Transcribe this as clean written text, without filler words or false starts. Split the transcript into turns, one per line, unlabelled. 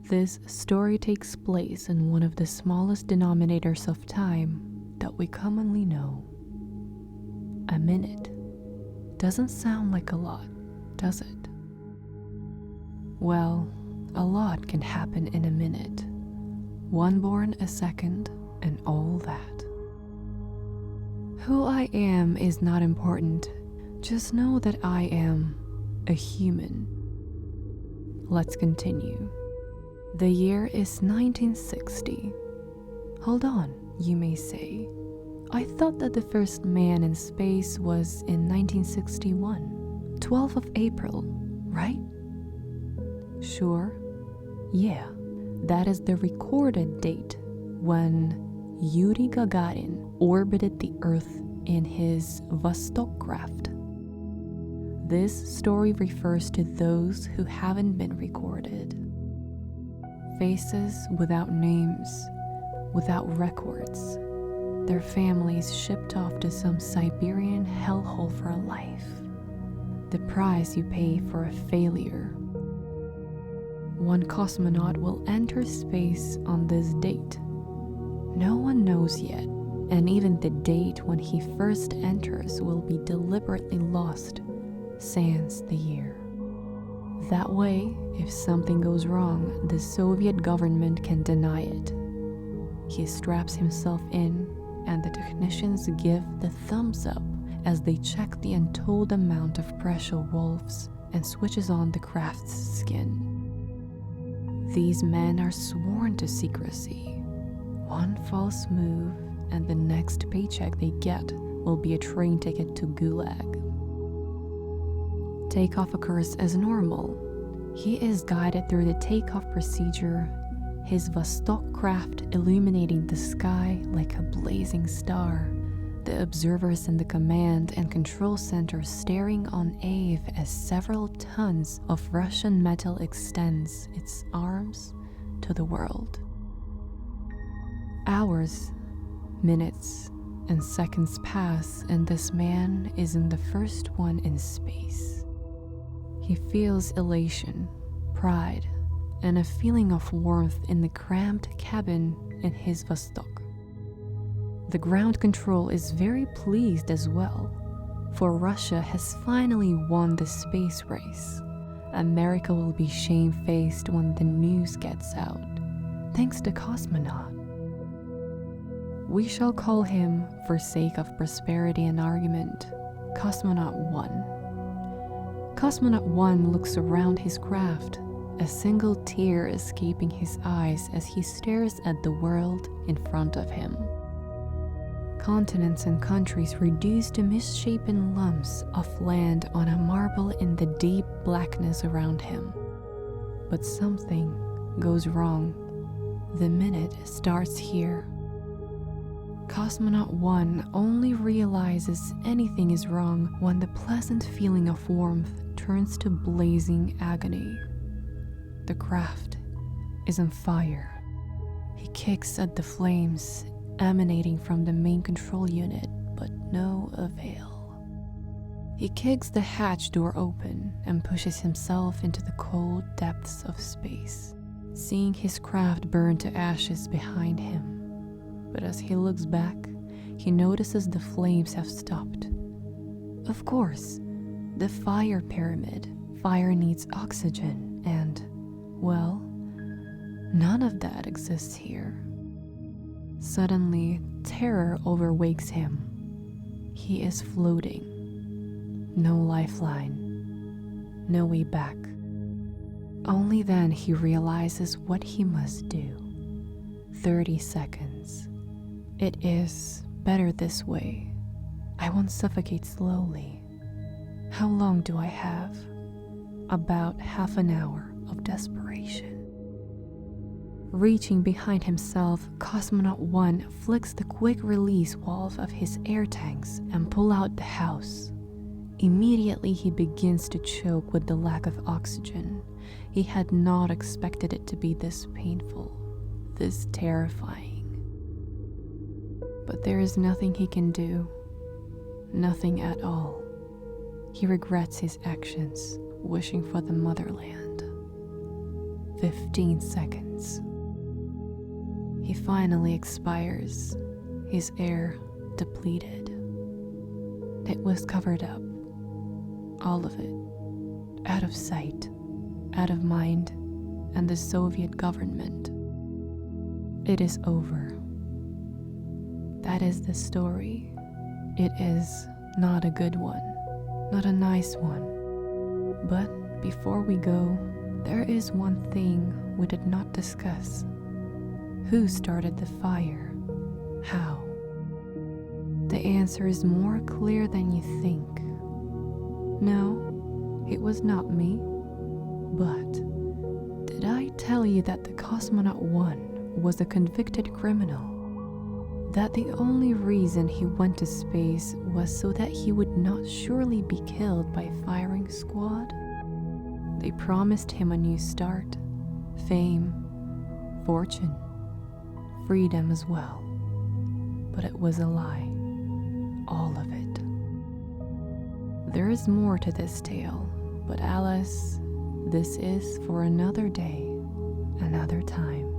This story takes place in one of the smallest denominators of time that we commonly know. A minute. Doesn't sound like a lot, does it? Well, a lot can happen in a minute. One born a second and all that. Who I am is not important. Just know that I am a human. Let's continue. The year is 1960. Hold on, you may say. I thought that the first man in space was in 1961, 12th of April, right? Sure. Yeah, that is the recorded date when Yuri Gagarin orbited the Earth in his Vostok craft. This story refers to those who haven't been recorded. Faces without names, without records, their families shipped off to some Siberian hellhole for a life. The price you pay for a failure. One cosmonaut will enter space on this date. No one knows yet, and even the date when he first enters will be deliberately lost, sans the year. That way, if something goes wrong, the Soviet government can deny it. He straps himself in, and the technicians give the thumbs up as they check the untold amount of pressure valves and switches on the craft's skin. These men are sworn to secrecy. One false move, and the next paycheck they get will be a train ticket to Gulag. Takeoff occurs as normal. He is guided through the takeoff procedure, his Vostok craft illuminating the sky like a blazing star, the observers in the command and control center staring on Ave as several tons of Russian metal extends its arms to the world. Hours, minutes, and seconds pass, and this man isn't the first one in space. He feels elation, pride, and a feeling of warmth in the cramped cabin in his Vostok. The ground control is very pleased as well, for Russia has finally won the space race. America will be shamefaced when the news gets out, thanks to Cosmonaut. We shall call him, for sake of prosperity and argument, Cosmonaut 1. Cosmonaut 1 looks around his craft, a single tear escaping his eyes as he stares at the world in front of him. Continents and countries reduced to misshapen lumps of land on a marble in the deep blackness around him. But something goes wrong. The minute starts here. Cosmonaut 1 only realizes anything is wrong when the pleasant feeling of warmth turns to blazing agony. The craft is on fire. He kicks at the flames emanating from the main control unit, but no avail. He kicks the hatch door open and pushes himself into the cold depths of space, seeing his craft burn to ashes behind him. But as he looks back, he notices the flames have stopped. Of course, the fire pyramid. Fire needs oxygen, and, well, none of that exists here. Suddenly, terror overwakes him. He is floating. No lifeline. No way back. Only then he realizes what he must do. 30 seconds. It is better this way. I won't suffocate slowly. How long do I have? About half an hour of desperation. Reaching behind himself, Cosmonaut 1 flicks the quick release valve of his air tanks and pulls out the house. Immediately he begins to choke with the lack of oxygen. He had not expected it to be this painful, this terrifying. But there is nothing he can do. Nothing at all. He regrets his actions, wishing for the motherland. 15 seconds. He finally expires, his air depleted. It was covered up, all of it, out of sight, out of mind, and the Soviet government. It is over. That is the story. It is not a good one, not a nice one. But before we go, there is one thing we did not discuss. Who started the fire? How? The answer is more clear than you think. No, it was not me. But did I tell you that the Cosmonaut 1 was a convicted criminal? That the only reason he went to space was so that he would not surely be killed by a firing squad? They promised him a new start, fame, fortune, freedom as well. But it was a lie, all of it. There is more to this tale, but alas, this is for another day, another time.